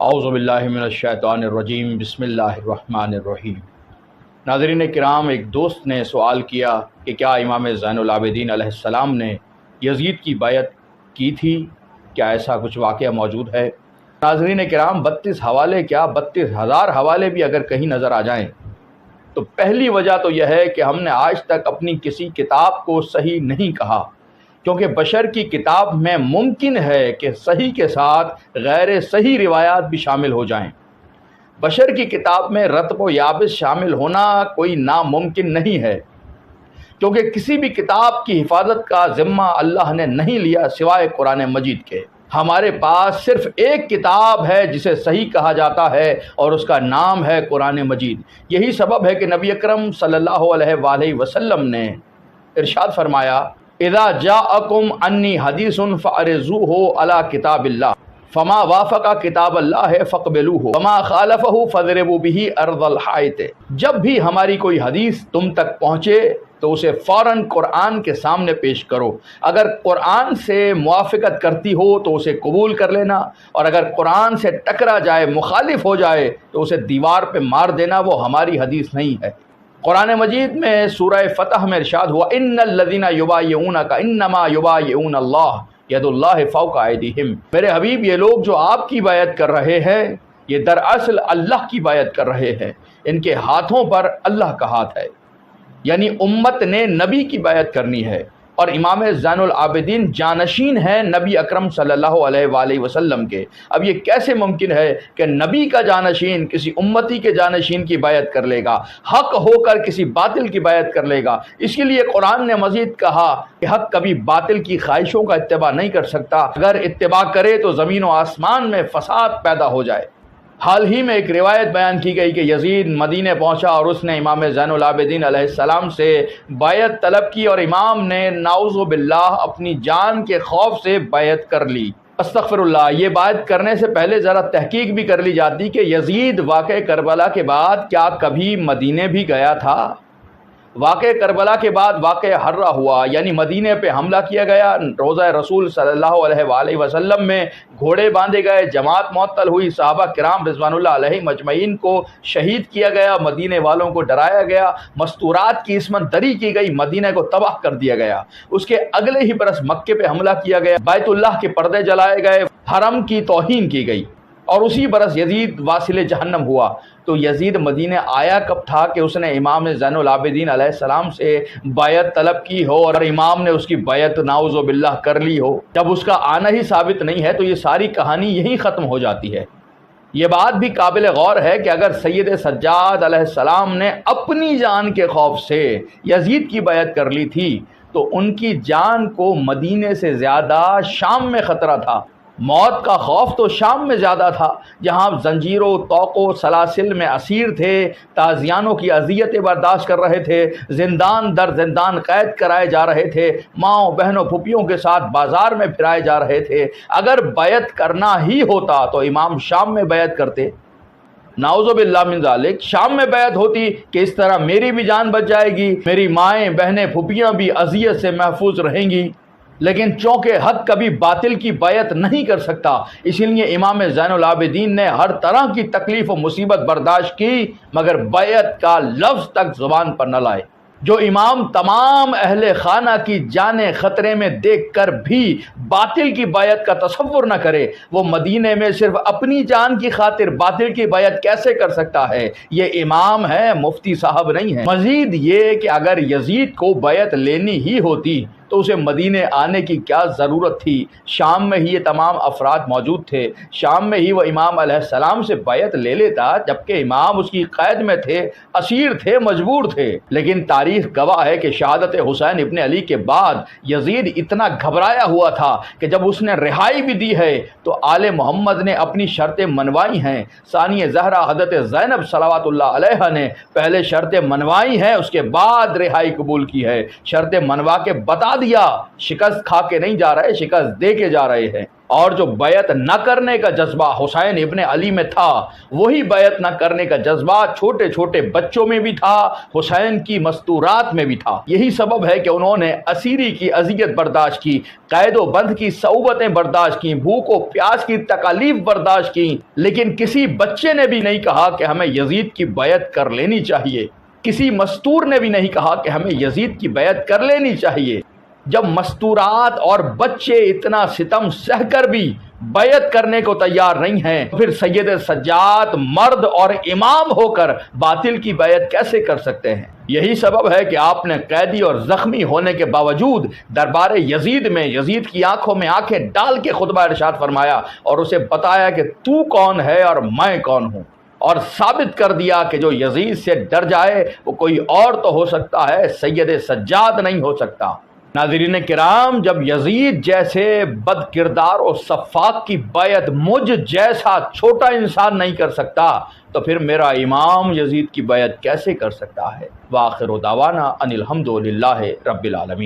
اعوذ باللہ من الشیطان الرجیم، بسم اللہ الرحمن الرحیم۔ ناظرین کرام، ایک دوست نے سوال کیا کہ کیا امام زین العابدین علیہ السلام نے یزید کی بیعت کی تھی؟ کیا ایسا کچھ واقعہ موجود ہے؟ ناظرین کرام، 32 حوالے کیا 32,000 حوالے بھی اگر کہیں نظر آ جائیں تو پہلی وجہ تو یہ ہے کہ ہم نے آج تک اپنی کسی کتاب کو صحیح نہیں کہا، کیونکہ بشر کی کتاب میں ممکن ہے کہ صحیح کے ساتھ غیر صحیح روایات بھی شامل ہو جائیں۔ بشر کی کتاب میں رطب و یابس شامل ہونا کوئی ناممکن نہیں ہے، کیونکہ کسی بھی کتاب کی حفاظت کا ذمہ اللہ نے نہیں لیا سوائے قرآن مجید کے۔ ہمارے پاس صرف ایک کتاب ہے جسے صحیح کہا جاتا ہے اور اس کا نام ہے قرآن مجید۔ یہی سبب ہے کہ نبی اکرم صلی اللہ علیہ وآلہ وسلم نے ارشاد فرمایا، اذا جاءکم انی حدیث فارضوہ علی کتاب اللہ فما وافق کتاب اللہ فاقبلوہ وما خالفہ فاضربوا بہ ارض الحائط۔ جب بھی ہماری کوئی حدیث تم تک پہنچے تو اسے فوراً قرآن کے سامنے پیش کرو۔ اگر قرآن سے موافقت کرتی ہو تو اسے قبول کر لینا، اور اگر قرآن سے ٹکرا جائے، مخالف ہو جائے تو اسے دیوار پہ مار دینا، وہ ہماری حدیث نہیں ہے۔ قرآن مجید میں سورہ فتح میں ارشاد ہوا، ان الذین یبایعونک انما یبایعون اللہ ید اللہ فوق ایدیہم۔ میرے حبیب، یہ لوگ جو آپ کی بیعت کر رہے ہیں یہ دراصل اللہ کی بیعت کر رہے ہیں، ان کے ہاتھوں پر اللہ کا ہاتھ ہے، یعنی امت نے نبی کی بیعت کرنی ہے، اور امام زین العابدین جانشین ہیں نبی اکرم صلی اللہ علیہ وآلہ وسلم کے۔ اب یہ کیسے ممکن ہے کہ نبی کا جانشین کسی امتی کے جانشین کی بیعت کر لے گا، حق ہو کر کسی باطل کی بیعت کر لے گا؟ اس کے لیے قرآن نے مزید کہا کہ حق کبھی باطل کی خواہشوں کا اتباع نہیں کر سکتا، اگر اتباع کرے تو زمین و آسمان میں فساد پیدا ہو جائے۔ حال ہی میں ایک روایت بیان کی گئی کہ یزید مدینہ پہنچا اور اس نے امام زین العابدین علیہ السلام سے بیعت طلب کی، اور امام نے نعوذ باللہ اپنی جان کے خوف سے بیعت کر لی۔ استغفر اللہ، یہ بیعت کرنے سے پہلے ذرا تحقیق بھی کر لی جاتی کہ یزید واقع کربلا کے بعد کیا کبھی مدینہ بھی گیا تھا۔ واقع کربلا کے بعد واقع حرہ ہوا، یعنی مدینہ پہ حملہ کیا گیا، روضہ رسول صلی اللہ علیہ وآلہ وسلم میں گھوڑے باندھے گئے، جماعت معطل ہوئی، صحابہ کرام رضوان اللہ علیہم اجمعین کو شہید کیا گیا، مدینہ والوں کو ڈرایا گیا، مستورات کی عصمت دری کی گئی، مدینہ کو تباہ کر دیا گیا۔ اس کے اگلے ہی برس مکے پہ حملہ کیا گیا، بیت اللہ کے پردے جلائے گئے، حرم کی توہین کی گئی، اور اسی برس یزید واصل جہنم ہوا۔ تو یزید مدینہ آیا کب تھا کہ اس نے امام زین العابدین علیہ السلام سے بیعت طلب کی ہو اور امام نے اس کی بیعت نعوذ باللہ کر لی ہو؟ جب اس کا آنا ہی ثابت نہیں ہے تو یہ ساری کہانی یہیں ختم ہو جاتی ہے۔ یہ بات بھی قابل غور ہے کہ اگر سید سجاد علیہ السلام نے اپنی جان کے خوف سے یزید کی بیعت کر لی تھی تو ان کی جان کو مدینے سے زیادہ شام میں خطرہ تھا۔ موت کا خوف تو شام میں زیادہ تھا، جہاں زنجیروں، طوقوں، سلاسل میں اسیر تھے، تازیانوں کی اذیتیں برداشت کر رہے تھے، زندان در زندان قید کرائے جا رہے تھے، ماؤں بہنوں پھوپھیوں کے ساتھ بازار میں پھرائے جا رہے تھے۔ اگر بیعت کرنا ہی ہوتا تو امام شام میں بیعت کرتے، نعوذ باللہ من ذالک، شام میں بیعت ہوتی کہ اس طرح میری بھی جان بچ جائے گی، میری مائیں بہنیں پھوپھیاں بھی اذیت سے محفوظ رہیں گی۔ لیکن چونکہ حق کبھی باطل کی بیعت نہیں کر سکتا، اسی لیے امام زین العابدین نے ہر طرح کی تکلیف و مصیبت برداشت کی، مگر بیعت کا لفظ تک زبان پر نہ لائے۔ جو امام تمام اہل خانہ کی جانیں خطرے میں دیکھ کر بھی باطل کی بیعت کا تصور نہ کرے، وہ مدینے میں صرف اپنی جان کی خاطر باطل کی بیعت کیسے کر سکتا ہے؟ یہ امام ہے، مفتی صاحب نہیں ہے۔ مزید یہ کہ اگر یزید کو بیعت لینی ہی ہوتی تو اسے مدینے آنے کی کیا ضرورت تھی؟ شام میں ہی یہ تمام افراد موجود تھے، شام میں ہی وہ امام علیہ السلام سے بیعت لے لیتا، جبکہ امام اس کی قید میں تھے، اسیر تھے، مجبور تھے۔ لیکن تاریخ گواہ ہے کہ شہادت حسین ابن علی کے بعد یزید اتنا گھبرایا ہوا تھا کہ جب اس نے رہائی بھی دی ہے تو آل محمد نے اپنی شرطیں منوائی ہیں۔ ثانی زہرا حضرت زینب صلوات اللہ علیہ نے پہلے شرطیں منوائی ہیں، اس کے بعد رہائی قبول کی ہے۔ شرطیں منوا کے بتا دیا، شکست کھا کے نہیں جا رہے، شکست دے کے جا رہے ہیں۔ اور جو بیعت نہ کرنے کا جذبہ حسین ابن علی میں تھا، وہی بیعت نہ کرنے کا جذبہ چھوٹے چھوٹے بچوں میں بھی تھا، حسین کی مستورات میں بھی تھا۔ یہی سبب ہے کہ انہوں نے اسیری کی اذیت برداشت کی، قید و بند کی صعوبتیں برداشت کی، بھوک و پیاس کی تکالیف برداشت کی، لیکن کسی بچے نے بھی نہیں کہا کہ ہمیں یزید کی بیعت کر لینی چاہیے، کسی مستور نے بھی نہیں کہا کہ ہمیں یزید کی بیعت کر لینی چاہیے۔ جب مستورات اور بچے اتنا ستم سہ کر بھی بیعت کرنے کو تیار نہیں ہیں، پھر سید سجاد مرد اور امام ہو کر باطل کی بیعت کیسے کر سکتے ہیں؟ یہی سبب ہے کہ آپ نے قیدی اور زخمی ہونے کے باوجود دربار یزید میں یزید کی آنکھوں میں آنکھیں ڈال کے خطبہ ارشاد فرمایا اور اسے بتایا کہ تو کون ہے اور میں کون ہوں، اور ثابت کر دیا کہ جو یزید سے ڈر جائے وہ کوئی اور تو ہو سکتا ہے، سید سجاد نہیں ہو سکتا۔ ناظرین کرام، جب یزید جیسے بد کردار و سفاک کی بیعت مجھ جیسا چھوٹا انسان نہیں کر سکتا، تو پھر میرا امام یزید کی بیعت کیسے کر سکتا ہے؟ وآخر دعوانا ان الحمد للہ رب العالمین۔